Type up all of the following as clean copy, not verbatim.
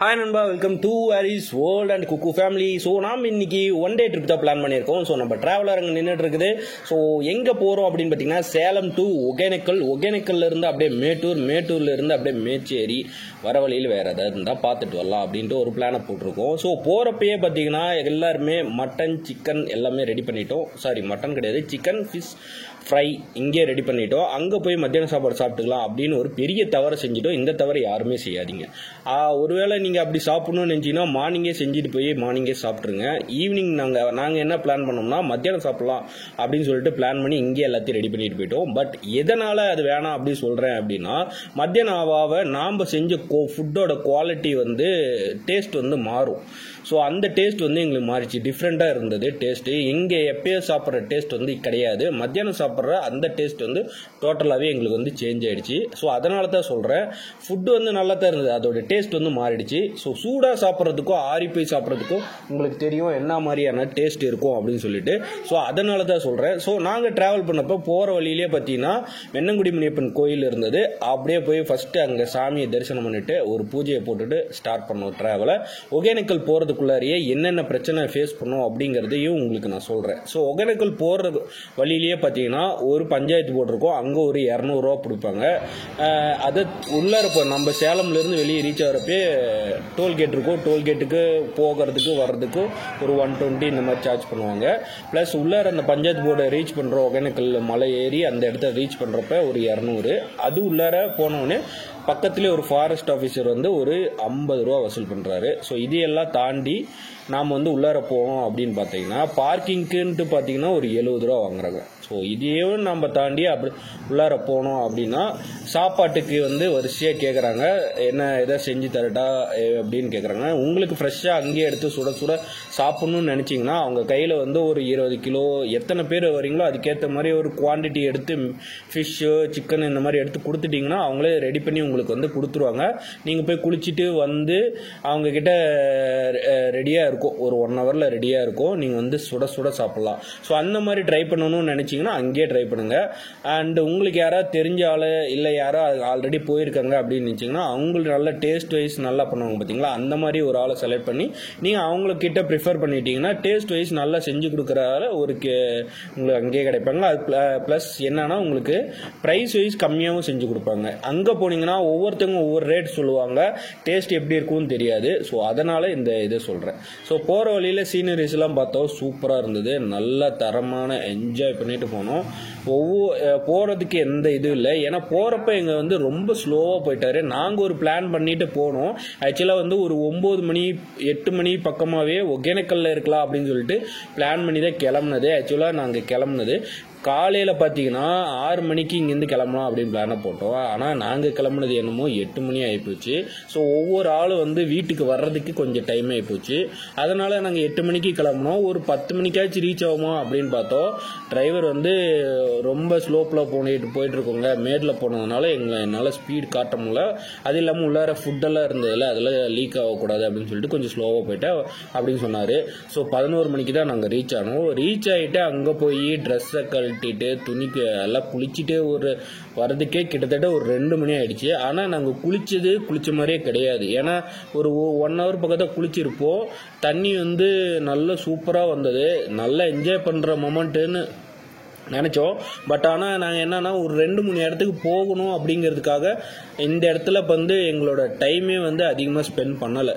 Hi நண்பா, welcome to Haris world and குக்கு family. So நாம் இன்னைக்கு ஒன் டே ட்ரிப் தான் பிளான் பண்ணியிருக்கோம். ஸோ நம்ம டிராவலர் அங்கே நின்றுட்டு இருக்குது. ஸோ எங்கே போகிறோம் அப்படின்னு பார்த்தீங்கன்னா சேலம் டு ஒகேனக்கல், ஒகேனக்கல்ல இருந்து அப்படியே மேட்டூர், மேட்டூர்ல இருந்து அப்படியே மேச்சேரி, வர வழியில் வேறு ஏதாவது இருந்தால் பார்த்துட்டு வரலாம் அப்படின்ட்டு ஒரு பிளானை போட்டிருக்கோம். ஸோ போகிறப்பயே பார்த்தீங்கன்னா எல்லாருமே மட்டன், சிக்கன் எல்லாமே ரெடி பண்ணிட்டோம். சாரி, மட்டன் கிடையாது, சிக்கன், ஃபிஷ் ஃப்ரை இங்கே ரெடி பண்ணிட்டோம். அங்கே போய் மத்தியான சாப்பாடு சாப்பிட்டுக்கலாம் அப்படின்னு ஒரு பெரிய தவறை செஞ்சுட்டோம். இந்த தவறை யாருமே செய்யாதீங்க. ஒருவேளை நீங்கள் அப்படி சாப்பிடணும்னு நினச்சிங்கன்னா மார்னிங்கே செஞ்சுட்டு போய் மார்னிங்கே சாப்பிட்ருங்க. ஈவினிங் நாங்கள் என்ன பிளான் பண்ணோம்னா மத்தியானம் சாப்பிட்லாம் அப்படின்னு சொல்லிட்டு பிளான் பண்ணி இங்கே எல்லாத்தையும் ரெடி பண்ணிட்டு போயிட்டோம். பட் எதனால் அது வேணாம் அப்படின்னு சொல்கிறேன் அப்படின்னா, மத்தியானம் ஆவாக நாம் செஞ்ச ஃபுட்டோட குவாலிட்டி டேஸ்ட் மாறும். ஸோ அந்த டேஸ்ட் எங்களுக்கு மாறிச்சு, டிஃப்ரெண்ட்டாக இருந்தது டேஸ்ட்டு. இங்கே எப்பயோ சாப்பிட்ற டேஸ்ட் கிடையாது. மத்தியானம் சாப்பிட்ற அந்த டேஸ்ட் டோட்டலாகவே எங்களுக்கு சேஞ்ச் ஆகிடுச்சு. ஸோ அதனால தான் சொல்கிறேன், ஃபுட்டு நல்லா தான் இருந்தது, அதோட டேஸ்ட் மாறிடுச்சு. ஸோ சூடாக சாப்பிட்றதுக்கும் ஆறி போய் சாப்பிட்றதுக்கும் உங்களுக்கு தெரியும் என்ன மாதிரியான டேஸ்ட் இருக்கும் அப்படின்னு சொல்லிட்டு. ஸோ அதனால தான் சொல்கிறேன். ஸோ நாங்கள் ட்ராவல் பண்ணப்போ போகிற வழியிலே பார்த்தீங்கன்னா வெண்ணங்குடி முனியப்பன் கோயில் இருந்தது. அப்படியே போய் ஃபஸ்ட்டு அங்கே சாமியை தரிசனம் பண்ணிவிட்டு ஒரு பூஜையை போட்டுட்டு ஸ்டார்ட் பண்ணோம் ட்ராவலை. ஒகேனக்கல் போகிறதுக்குள்ளாரியே என்னென்ன பிரச்சனை ஃபேஸ் பண்ணோம் அப்படிங்கிறதையும் உங்களுக்கு நான் சொல்கிறேன். ஸோ ஒகேனக்கல் போகிற வழியிலேயே பார்த்தீங்கன்னா ஒரு பஞ்சாயத்து போட்டிருக்கோம். அங்கே ஒரு 200 ரூபா பிடிப்பாங்க. அதை உள்ளார நம்ம சேலம்லேருந்து வெளியே ரீச் ஆகிறப்பே டோல்கேட் இருக்கும். டோல்கேட்டுக்கு போகிறதுக்கு வர்றதுக்கு ஒரு 120 இந்த மாதிரி சார்ஜ் பண்ணுவாங்க. ப்ளஸ் உள்ளார அந்த பஞ்சாயத்து போர்டை ரீச் பண்ணுறோம், ஒகேனக்கல் மலை ஏறி அந்த இடத்த ரீச் பண்ணுறப்ப ஒரு 200. அது உள்ளார போனோடனே பக்கத்துலேயே ஒரு ஃபாரஸ்ட் ஆஃபீஸர் ஒரு 50 ரூபா வசூல் பண்ணுறாரு. ஸோ இதையெல்லாம் தாண்டி நாம் உள்ளார போனோம் அப்படின்னு பார்த்தீங்கன்னா பார்க்கிங்க்குன்ட்டு பார்த்தீங்கன்னா ஒரு 70 ரூபா வாங்குறாங்க. ஸோ இதையும் நம்ம தாண்டி அப்படி உள்ளார போனோம் அப்படின்னா சாப்பாட்டுக்கு வரிசையாக கேட்குறாங்க, என்ன எதை செஞ்சு தரட்டா அப்படின்னு கேட்குறாங்க. உங்களுக்கு ஃப்ரெஷ்ஷாக அங்கேயே எடுத்து சுட சுட சாப்பிட்ணுன்னு நினச்சிங்கன்னா அவங்க கையில் ஒரு 20 கிலோ எத்தனை பேர் வரீங்களோ அதுக்கேற்ற மாதிரி ஒரு குவான்டிட்டி எடுத்து ஃபிஷ்ஷு, சிக்கன் இந்த மாதிரி எடுத்து கொடுத்துட்டிங்கன்னா அவங்களே ரெடி பண்ணி உங்களுக்கு கொடுத்துருவாங்க. நீங்கள் போய் குளிச்சுட்டு அவங்கக்கிட்ட ரெடியாக இருக்கும், ஒரு 1 ஹவரில் ரெடியாக இருக்கும். நீங்கள் சுட சுட சாப்பிட்லாம். ஸோ அந்த மாதிரி ட்ரை பண்ணணும்னு நினச்சிங்கன்னா அங்கேயே ட்ரை பண்ணுங்கள். அண்ட் உங்களுக்கு யாராவது தெரிஞ்ச ஆள் இல்லை யாரோ ஆல்ரெடி போயிருக்காங்க அப்படின்னு நினச்சிங்கன்னா அவங்களுக்கு நல்ல டேஸ்ட் வைஸ் நல்லா பண்ணுவாங்க பார்த்தீங்களா, அந்த மாதிரி ஒரு ஆளை செலக்ட் பண்ணி நீங்கள் அவங்கக்கிட்ட ப்ரிஃபர் பண்ணிட்டீங்கன்னா டேஸ்ட் வைஸ் நல்லா செஞ்சு கொடுக்குற ஆள் உங்களுக்கு அங்கேயே கிடைப்பாங்க. அது ப்ளஸ் என்னன்னா உங்களுக்கு ப்ரைஸ் வைஸ் கம்மியாகவும் செஞ்சு கொடுப்பாங்க. அங்கே போனீங்கன்னா ஒவ்வொருத்தவங்க ஒவ்வொரு ரேட் சொல்லுவாங்க, டேஸ்ட் எப்படி இருக்கும்னு தெரியாது. ஸோ அதனால் இந்த இதை சொல்கிறேன். ஸோ போகிற வழியில் சீனரிஸ்லாம் பார்த்தோம், சூப்பராக இருந்தது. நல்ல தரமான என்ஜாய் பண்ணிட்டு போனோம். போகிறதுக்கு எந்த இதுவும் இல்லை. ஏன்னா போகிறப்ப எங்கள் ரொம்ப ஸ்லோவாக போயிட்டாரு. நாங்கள் ஒரு பிளான் பண்ணிட்டு போனோம். ஆக்சுவலாக ஒரு 9 மணி 8 மணி பக்கமாகவே ஒகேனக்கல்ல இருக்கலாம் அப்படின்னு சொல்லிட்டு பிளான் பண்ணி தான் கிளம்புனது. ஆக்சுவலாக நாங்கள் கிளம்புனது காலையில் பார்த்தீங்கன்னா 6 மணிக்கு இங்கேருந்து கிளம்பலாம் அப்படின்னு பிளானை போட்டோம். ஆனால் நாங்கள் கிளம்புனது என்னமோ 8 மணி ஆகிப்போச்சு. ஸோ ஒவ்வொரு ஆளும் வீட்டுக்கு வர்றதுக்கு கொஞ்சம் டைம் ஆகிப்போச்சு. அதனால் நாங்கள் 8 மணிக்கு கிளம்புனோம். ஒரு 10 மணிக்காச்சும் ரீச் ஆகுமா அப்படின்னு பார்த்தோம். டிரைவர் ரொம்ப ஸ்லோப்பில் போயிட்டுருக்கோங்க, மேடில் போனதுனால என்னால் ஸ்பீட் காட்ட முடியல. அது இல்லாமல் உள்ளார ஃபுட்டெல்லாம் இருந்ததில்ல, அதில் லீக் ஆகக்கூடாது அப்படின்னு சொல்லிட்டு கொஞ்சம் ஸ்லோவாக போயிட்டேன் அப்படின்னு சொன்னார். ஸோ 11 மணிக்கு தான் நாங்கள் ரீச் ஆனோம். ரீச் ஆகிட்டு அங்கே போய் ட்ரெஸ்ஸை கழட்டிட்டு துணிக்கு எல்லாம் குளிச்சுட்டு வரதுக்கே கிட்டத்தட்ட ஒரு 2 மணி ஆயிடுச்சு. ஆனால் நாங்கள் குளிச்ச மாதிரியே கிடையாது. ஏன்னா ஒரு 1 ஹவர் பக்கத்தில் குளிச்சிருப்போம். தண்ணி நல்ல சூப்பராக வந்தது. நல்லா என்ஜாய் பண்ணுற மொமெண்ட்டுன்னு நினச்சோம். பட் ஆனால் நாங்கள் என்னன்னா ஒரு 2-3 இடத்துக்கு போகணும் அப்படிங்கிறதுக்காக இந்த இடத்துல எங்களோட டைமே அதிகமாக ஸ்பெண்ட் பண்ணலை.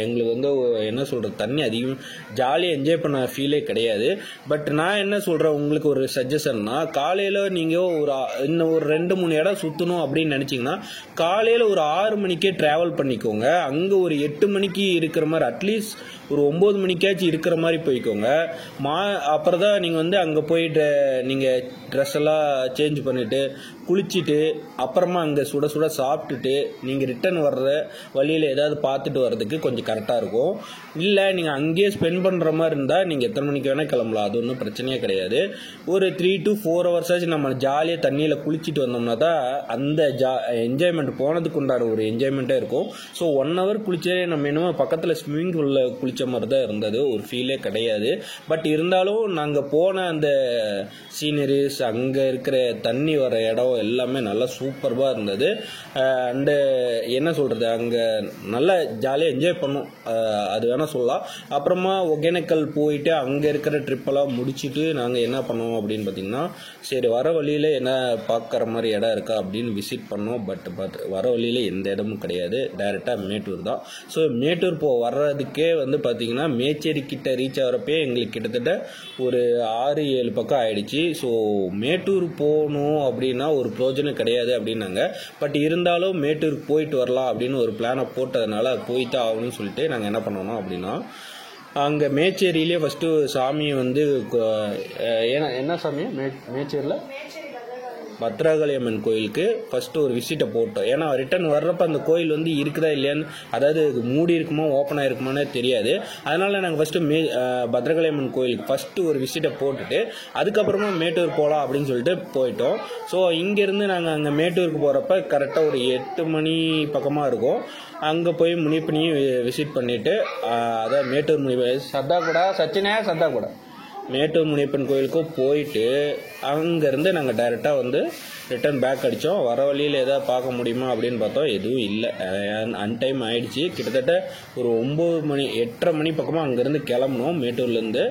எங்களுக்கு என்ன சொல்கிறது, தண்ணி அதிகம் ஜாலியாக என்ஜாய் பண்ண ஃபீலே கிடையாது. பட் நான் என்ன சொல்கிறேன், உங்களுக்கு ஒரு சஜஷன்னா, காலையில் நீங்கள் இன்னும் ஒரு 2-3 இடம் சுற்றணும் அப்படின்னு நினச்சிங்கன்னா காலையில் ஒரு 6 மணிக்கே ட்ராவல் பண்ணிக்கோங்க. அங்கே ஒரு 8 மணிக்கு இருக்கிற மாதிரி, அட்லீஸ்ட் ஒரு 9 மணிக்காச்சும் இருக்கிற மாதிரி போய்க்கோங்க. அப்புறம் தான் நீங்கள் அங்கே போயிட்டு நீங்கள் ட்ரெஸ் எல்லாம் சேஞ்ச் பண்ணிவிட்டு குளிச்சுட்டு அப்புறமா அங்கே சுட சுட சாப்பிட்டுட்டு நீங்கள் ரிட்டர்ன் வர்ற வழியில் ஏதாவது பார்த்துட்டு வர்றதுக்கு கொஞ்சம் கரெக்டாக இருக்கும். இல்லை நீங்கள் அங்கேயே ஸ்பெண்ட் பண்ணுற மாதிரி இருந்தால் நீங்கள் எத்தனை மணிக்கு வேணால் கிளம்பலாம், அது ஒன்றும் பிரச்சனையே கிடையாது. ஒரு 3 to 4 hours ஆச்சு நம்ம ஜாலியாக தண்ணியில் குளிச்சுட்டு வந்தோம்னா தான் அந்த என்ஜாய்மெண்ட் போனதுக்கு உண்டான ஒரு என்ஜாய்மெண்ட்டாக இருக்கும். ஸோ 1 hour குளிச்சே நம்ம என்னமோ பக்கத்தில் ஸ்விம்மிங் பூலில் குளித்த மாதிரி தான் இருந்தது, ஒரு ஃபீலே கிடையாது. பட் இருந்தாலும் நாங்கள் போன அந்த சீனரிஸ், அங்கே இருக்கிற தண்ணி வர இடம் எல்லாமே நல்லா சூப்பர்பாக இருந்தது. அண்டு என்ன சொல்கிறது, அங்கே நல்லா ஜாலியாக என்ஜாய் பண்ணோம், அது வேணால் சொல்லலாம். அப்புறமா ஒகேனக்கல் போயிட்டு அங்கே இருக்கிற ட்ரிப்பெல்லாம் முடிச்சுட்டு நாங்கள் என்ன பண்ணோம் அப்படின்னு பார்த்திங்கன்னா, சரி வர வழியில் என்ன பார்க்குற மாதிரி இடம் இருக்கா அப்படின்னு விசிட் பண்ணோம். பட் வர வழியில் எந்த இடமும் கிடையாது, டைரெக்டாக மேட்டூர் தான். ஸோ மேட்டூர் வர்றதுக்கே வந்து பார்த்திங்கன்னா மேச்சேரி கிட்ட ரீச் ஆகிறப்பே எங்களுக்கு கிட்டத்தட்ட ஒரு 6-7 பக்கம் ஆயிடுச்சு. ஸோ மேட்டூர் போகணும் அப்படின்னா ஒரு பிரோஜனம் கிடையாது அப்படின்னாங்க. பட் இருந்தாலும் மேட்டூருக்கு போயிட்டு வரலாம் அப்படின்னு ஒரு பிளானை போட்டதுனால போய்தான் ஆகணும்னு சொல்லிட்டு நாங்கள் என்ன பண்ணோம் அப்படின்னா, அங்கே மேச்சேரியிலே ஃபஸ்ட்டு சாமியை வந்து என்ன சாமி மேச்சேரியில் பத்ரகாளியம்மன் கோயிலுக்கு ஃபஸ்ட்டு ஒரு விசிட்டை போட்டோம். ஏன்னா ரிட்டர்ன் வர்றப்ப அந்த கோயில் வந்து இருக்குதா இல்லையான்னு, அதாவது மூடி இருக்குமோ ஓப்பன் ஆகிருக்குமானே தெரியாது. அதனால் நாங்கள் ஃபஸ்ட்டு பத்ரகாளியம்மன் கோயிலுக்கு ஃபஸ்ட்டு ஒரு விசிட்டை போட்டுட்டு அதுக்கப்புறமா மேட்டூர் போகலாம் அப்படின்னு சொல்லிட்டு போயிட்டோம். ஸோ இங்கேருந்து நாங்கள் அங்கே மேட்டூருக்கு போகிறப்ப கரெக்டாக ஒரு 8 மணி பக்கமாக இருக்கும். அங்கே போய் முனிப்பணியும் விசிட் பண்ணிவிட்டு, அதான் மேட்டூர் சத்தா கூட மேட்டூர் முனியப்பன் கோயிலுக்கும் போயிட்டு அங்கேருந்து நாங்கள் டைரெக்டாக வந்து ரிட்டர்ன் பேக் அடித்தோம். வர வழியில் எதாவது பார்க்க முடியுமா அப்படின்னு பார்த்தோம், எதுவும் இல்லை, அன்டைம் ஆகிடுச்சி. கிட்டத்தட்ட ஒரு 9 மணி 8:30 மணி பக்கமாக அங்கேருந்து கிளம்பணும். மேட்டூர்லேருந்து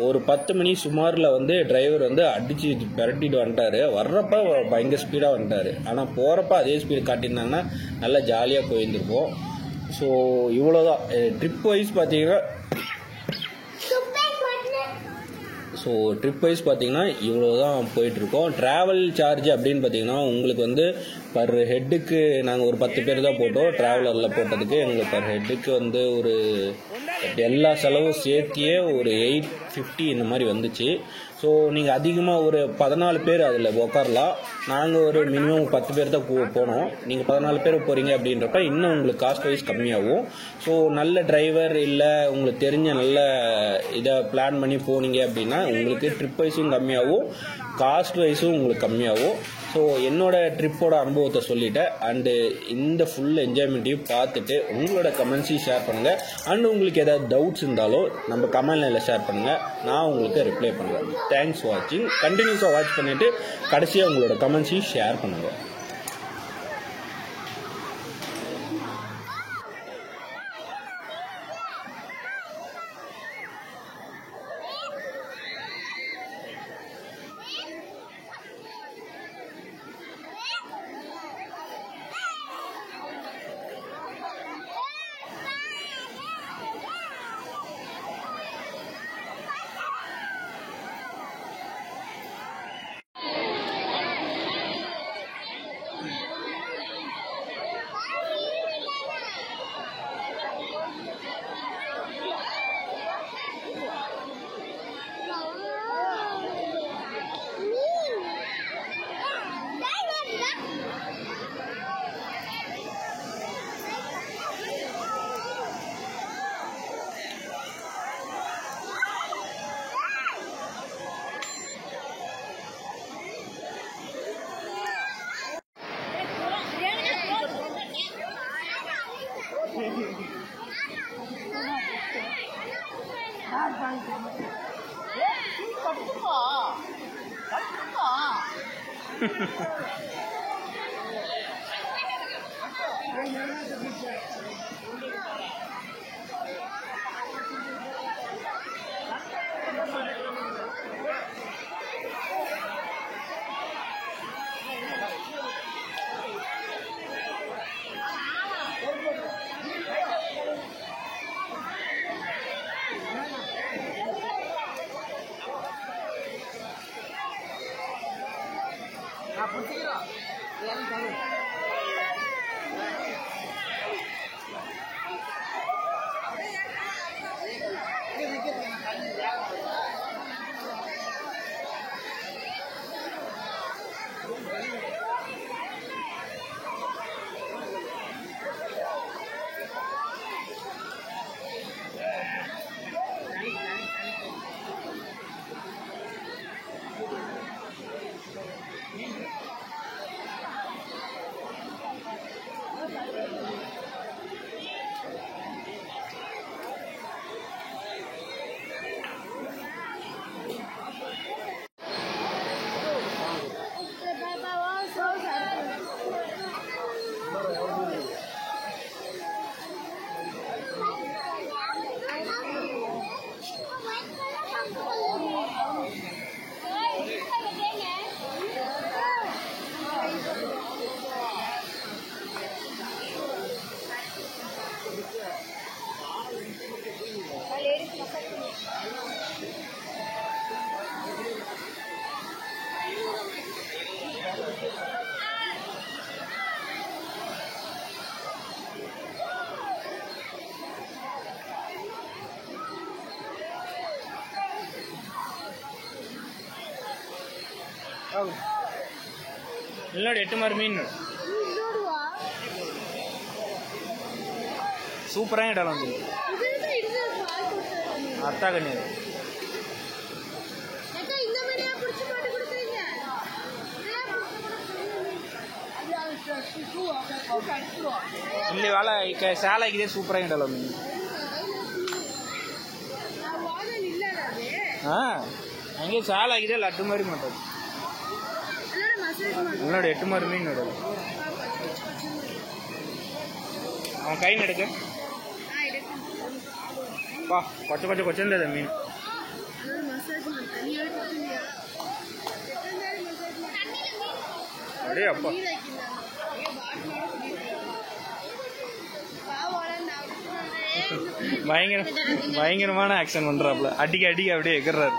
ஒரு 10 மணி சுமாரில் வந்து டிரைவர் வந்து அடித்து விரட்டிட்டு வந்துட்டார். வர்றப்ப பயங்கர ஸ்பீடாக வந்துட்டார். ஆனால் போகிறப்ப அதே ஸ்பீடு காட்டியிருந்தாங்கன்னா நல்லா ஜாலியாக போயிருந்துருப்போம். ஸோ இவ்வளோதான் ட்ரிப் வைஸ் பார்த்தீங்கன்னா. இவ்வளோ தான் போயிட்டுருக்கோம். ட்ராவல் சார்ஜ் அப்படின்னு பார்த்தீங்கன்னா உங்களுக்கு வந்து பர் ஹெட்டுக்கு நாங்கள் ஒரு 10 பேர் தான் போட்டோம். ட்ராவலரில் போட்டதுக்கு எங்களுக்கு பர் ஹெட்டுக்கு வந்து ஒரு எல்லா செலவும் சேர்த்தியே ஒரு 850 இந்த மாதிரி வந்துச்சு. ஸோ நீங்கள் அதிகமாக ஒரு 14 பேர் அதில் உட்காரலாம். நாங்கள் ஒரு மினிமம் 10 பேர் தான் போனோம். நீங்கள் 14 பேர் போகிறீங்க அப்படின்றப்ப இன்னும் உங்களுக்கு காஸ்ட் வைஸ் கம்மியாகும். ஸோ நல்ல டிரைவர் இல்லை உங்களுக்கு தெரிஞ்ச நல்ல இதை பிளான் பண்ணி போனீங்க அப்படின்னா உங்களுக்கு ட்ரிப் வைஸும் கம்மியாகும், காஸ்ட் வைஸும் உங்களுக்கு கம்மியாகும். ஸோ என்னோட ட்ரிப்போட அனுபவத்தை சொல்லிட்டேன். அண்டு இந்த ஃபுல் என்ஜாய்மெண்ட்டையும் பார்த்துட்டு உங்களோட கமெண்ட்ஸையும் ஷேர் பண்ணுங்கள். அண்ட் உங்களுக்கு ஏதாவது டவுட்ஸ் இருந்தாலும் நம்ம கமெண்ட் லைனில் ஷேர் பண்ணுங்கள், நான் உங்களுக்கு ரிப்ளை பண்ணுறேன். தேங்க்ஸ் ஃபார் வாட்சிங். கண்டினியூஸாக வாட்ச் பண்ணிவிட்டு கடைசியாக உங்களோட கமெண்ட்ஸையும் ஷேர் பண்ணுங்கள். இல்லோடு 8 மாறு மீன் சூப்பராக இடம் வந்து அத்தா கண்ணீர் ಇಲ್ಲಿ వాళ్ళ ಶಾಲೆ ಇದೆ ಸೂಪರ್ ಆಗಿಡಲ್ಲ ಮೀನು ಹಾಂ ಹಂಗೆ ಶಾಲೆ ಆಗಿದೆ ಲಡ್ಡು ಮಾರಿ ಮಾಡೋದು ನೋಡಿ 8 ಮಾರು ಮೀನು ನೋಡೋದು ಅವನ ಕೈ ನಡಕ பா கொச்ச கொச்ச கொச்சந்தது மீன் அப்படியே அப்பா பயங்கரமான ஆக்ஷன் பண்றாப்ல அடிக்க அடிக்க அப்படியே எகிறாரு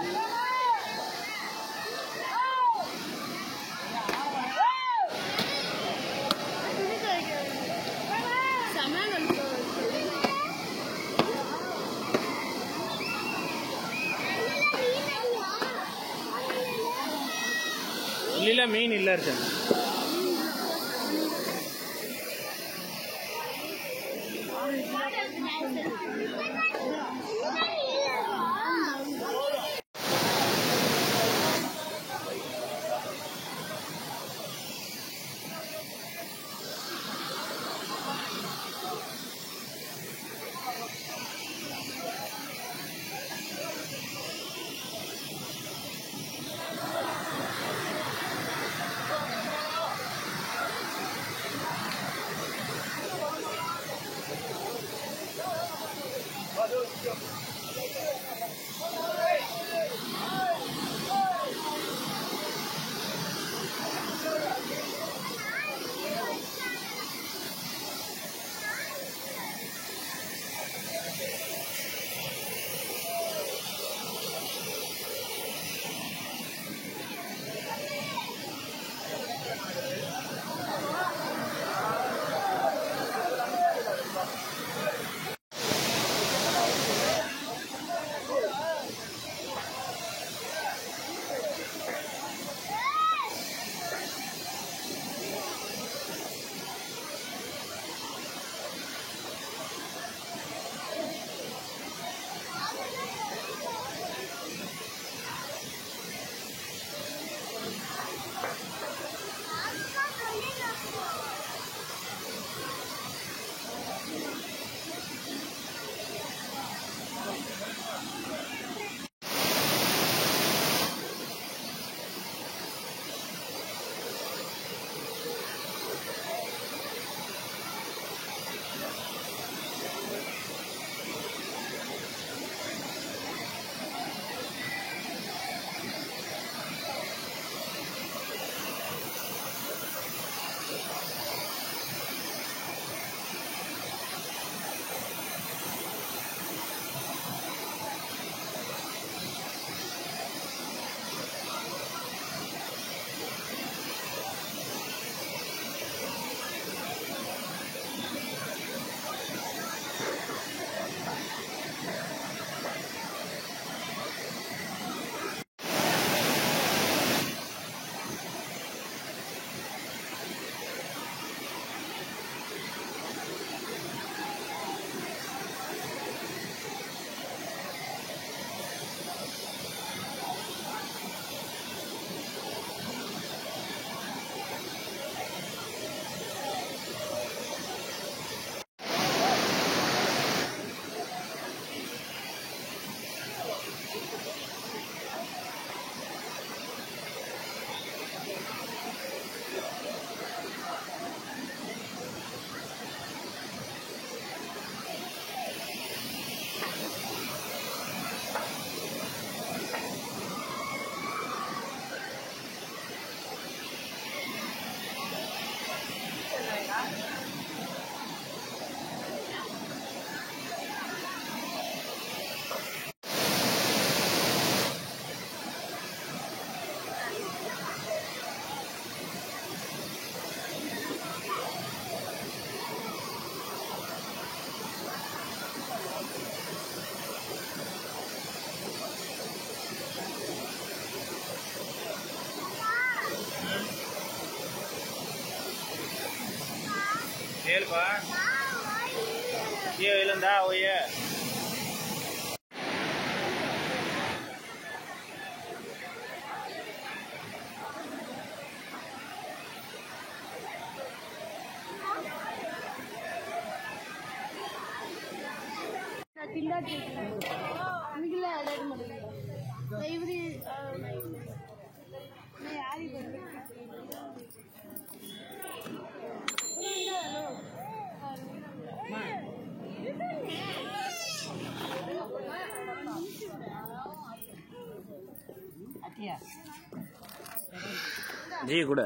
இல்ல மீன் இல்ல இருக்கு ಕೇಳ್ಪಾ ಇಲ್ಲಂದ ಓಯ್ಯ जी गुड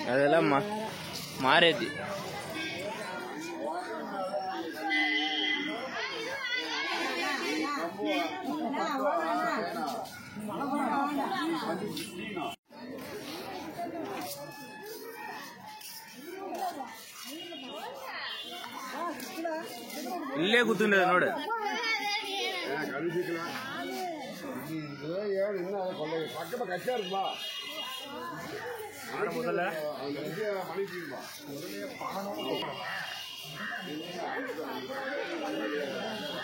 ಅದೆಲ್ಲ ಮಾರೈತಿ ಇಲ್ಲೇ ಕೂತ್ಕೊಂಡ್ರೆ ನೋಡು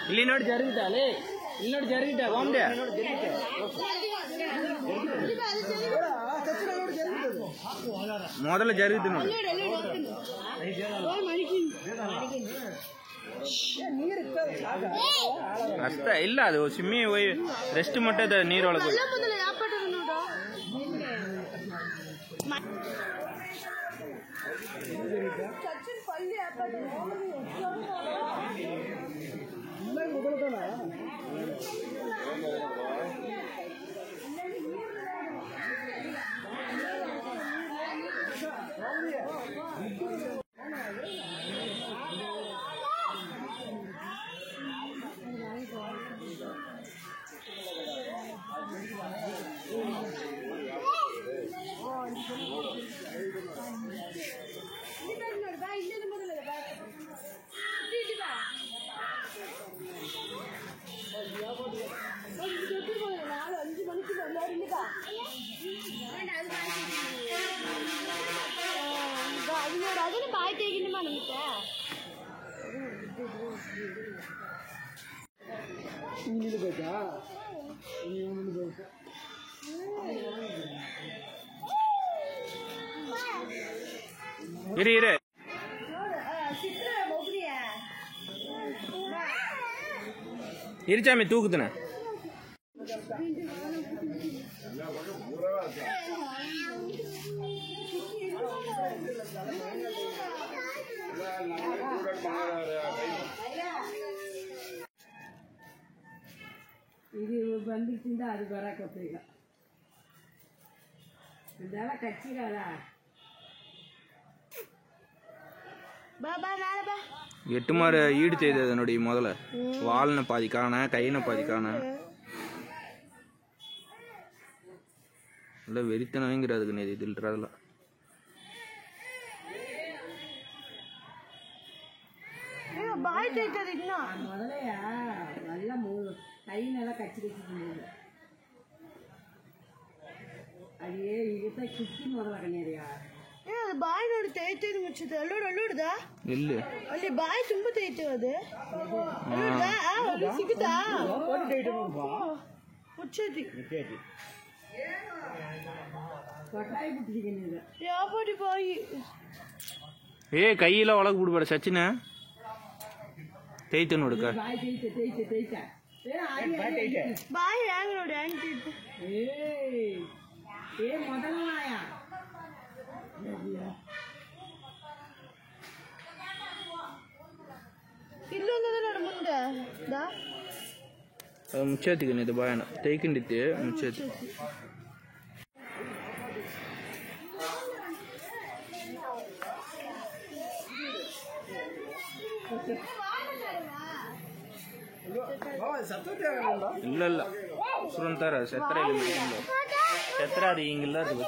ಇಲ್ಲಿ ನೋಡಿ ಜರುಗಿಟ ಅಲ್ಲೇ ಇಲ್ಲಿ ನೋಡಿ ಜರುಗಿಟ ಬಾಂಬೆ ಮೊದಲ ಜರುಗಿತು ನೋಡಿ ಅಷ್ಟ ಇಲ್ಲ ಅದು ಸಿಮ್ಮಿ ರೆಸ್ಟ್ ಮಟ್ಟದ ನೀರೊಳಗೆ ಇರಿ ಇರಿಚಾಮಿ ತೂಗುತ್ತನ ಇದು ಬಂದಿಟ್ಟಿಂದ ಅದು ಬರಕತ್ತ ಈಗ ಇದೆಲ್ಲ ಕಚ್ಚಿಗಲ್ಲ ಎಟ್ಟು ಮಾರ ಈಡ್ತಿದೆ ಅದು ನೋಡಿ ಮೊದಲ ವಾಲ್ನ ಪಾದಿ ಕಾಣ ಕೈನ ಪಾದಿ ಕಾಣ ಎಲ್ಲ வெறித்தனம் வாங்கிறது நேதி இதில்றதுல ಬಾಯಿ ತೈತದ ಇನ್ನ ಮೊದಲೇ ಎಲ್ಲ ಕೈನೆಲ್ಲ ಕಚ್ಚಿ ಕಚ್ಚಿದ್ದೀನಿ ಅದೇ ಈಗ ಕಿಕ್ಕಿ ಮೊದಲ ಕಣ್ಣಿಯರಿಯಾ ಅದು ಬಾಯಿ ನೋಡಿ ತೈತೈದು ಮುಚ್ಚುತ್ತೆ ಅಲ್ಲೋಡ್ದ ಎಲ್ಲಿ ಅಲ್ಲಿ ಬಾಯಿ ತುಂಬ ತೈತೆ ಅದು ಅಲ್ಲಿ ಸಿಗುತ್ತಾ ಮುಚ್ಚೈತಿ ಕೊಟ್ಟಾಯಿ ಬಿಟ್ಟಿದ್ದೀನಿ ಯಾವ ಬಾಡಿ ಬಾಯಿ ಏ ಕೈಯೆಲ್ಲ ಒಳಗೆ ಬಿಡ್ಬೇಡ ಸಚಿನ ತೈತೆ ನೋಡಕ ಬಾಯಿ ತೈತೆ ತೈತೆ ಬಾಯಿ ಹ್ಯಾಂಗ ನೋಡಿ ಹ್ಯಾಂಗ್ ತೈತೆ ಏ ಮೊದಲ ನಾಯ ಇಲ್ಲೊಂದದ ನೋಡು ಮುಂದೆ ಮುಚ್ಚೈತಿಗೆ ಇದು ಬಾಯನ ತೈಕೊಂಡಿತ್ತೆ ಮುಚ್ಚೈತಿ ಇಲ್ಲ ಇಲ್ಲ ಸುರಂತಾರ ಛತ್ರ ಇಲ್ಲ ಛತ್ರ ಅದು ಹಿಂಗಿಲ್ಲ ಅದು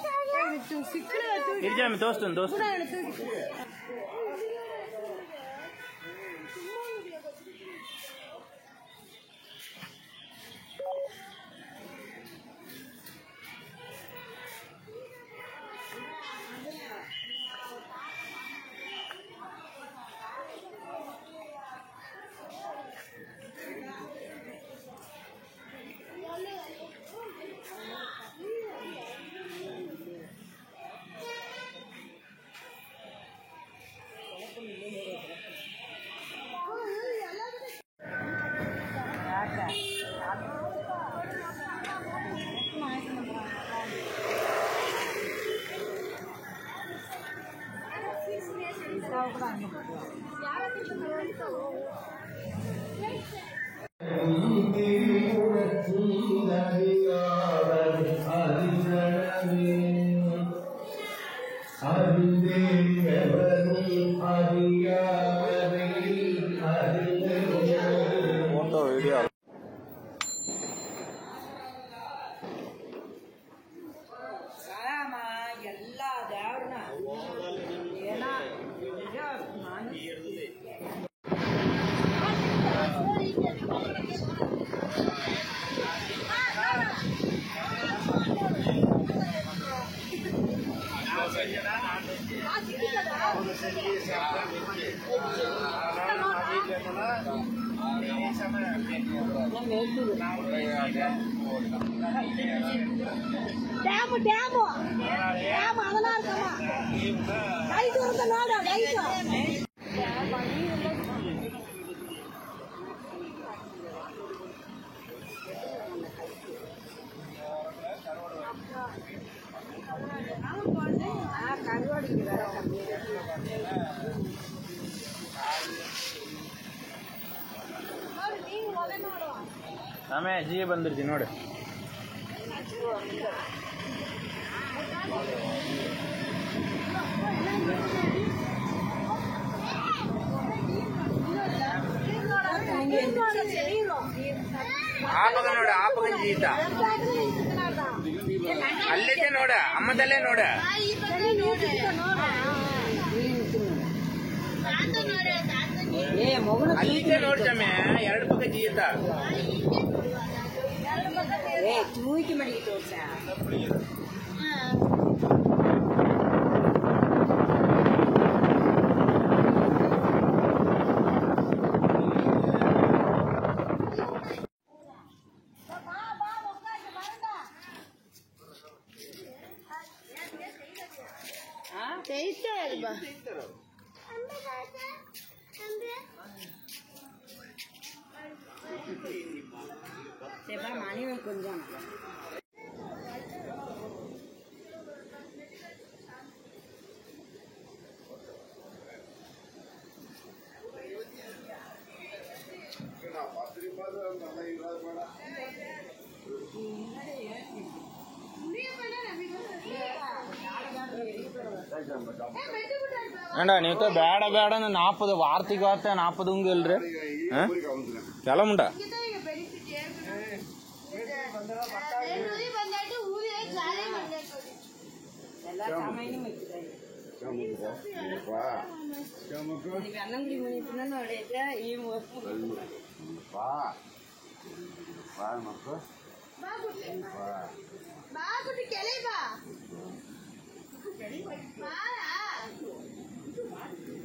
ಇರ್ಜಾಮಿ ದೋಸ್ತನ್ ஃபோட்டோ வீடியோ எல்லா தேவனா ஏன்னா டேமு டேமு டேமு அதெல்லாம் இருக்கமா லைட் வருது நாடா லைட் ಆಮೇ ಜಿ ಬಂದಿರ್ತೀನಿ ನೋಡಿ ಆಪಗ ನೋಡ ಆಪಗ ಜೀತ ಅಲ್ಲಿದೆ ನೋಡ ಅಮ್ಮದಲ್ಲೇ ನೋಡ ಅಲ್ಲಿದೆ ನೋಡ್ತಮ್ಮೆ ಎರಡು ಪಕ್ಕ ಜೀತ ತೂಕಿ ಮಾಡಿ ತೋರ್ಸ மணி கொஞ்சம் ಏಂಡ ನೀವು ಬೇಡ ಬೇಡ 40 ವಾರ್ತಿಗೆ ವಾರ್ತೆ 40 ಇಲ್ರಿ ಕೆಲವುಂಡ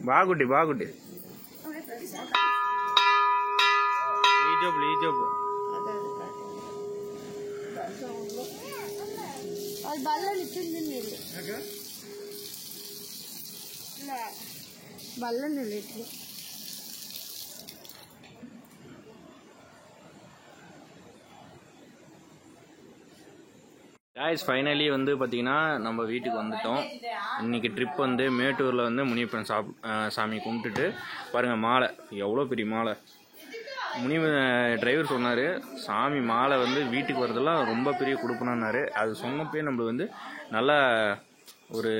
బాగుండి బాగుండి ఈ జోబు అది బల్ల నిచ్చింది బల్ల నిలిచి காய்ஸ் ஃபைனலி வந்து பார்த்தீங்கன்னா நம்ம வீட்டுக்கு வந்துட்டோம். இன்றைக்கி ட்ரிப் வந்து மேட்டூரில் வந்து முனியப்பன் சாமி கும்பிட்டுட்டு பாருங்கள் மாலை எவ்வளோ பெரிய மாலை. டிரைவர் சொன்னார் சாமி மாலை வந்து வீட்டுக்கு வரதெல்லாம் ரொம்ப பெரிய கொடுப்பனான்னாரு. அது சொன்னப்பே நம்மளுக்கு வந்து நல்லா ஒரு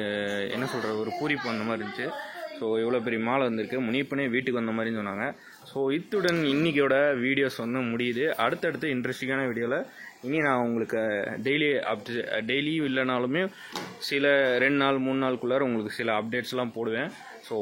என்ன சொல்கிற ஒரு பூரிப்பு அந்த மாதிரி இருந்துச்சு. ஸோ இவ்வளோ பெரிய மாலை வந்திருக்கு, முனியப்பனே வீட்டுக்கு வந்த மாதிரின்னு சொன்னாங்க. ஸோ இத்துடன் இன்றைக்கியோட வீடியோஸ் வந்து முடியுது. அடுத்தடுத்து இன்ட்ரெஸ்டிங்கான வீடியோவில் இனி நான் உங்களுக்கு டெய்லியும் இல்லைனாலுமே சில 2 நாள் 3 நாளுக்குள்ளார உங்களுக்கு சில அப்டேட்ஸ்லாம் போடுவேன். ஸோ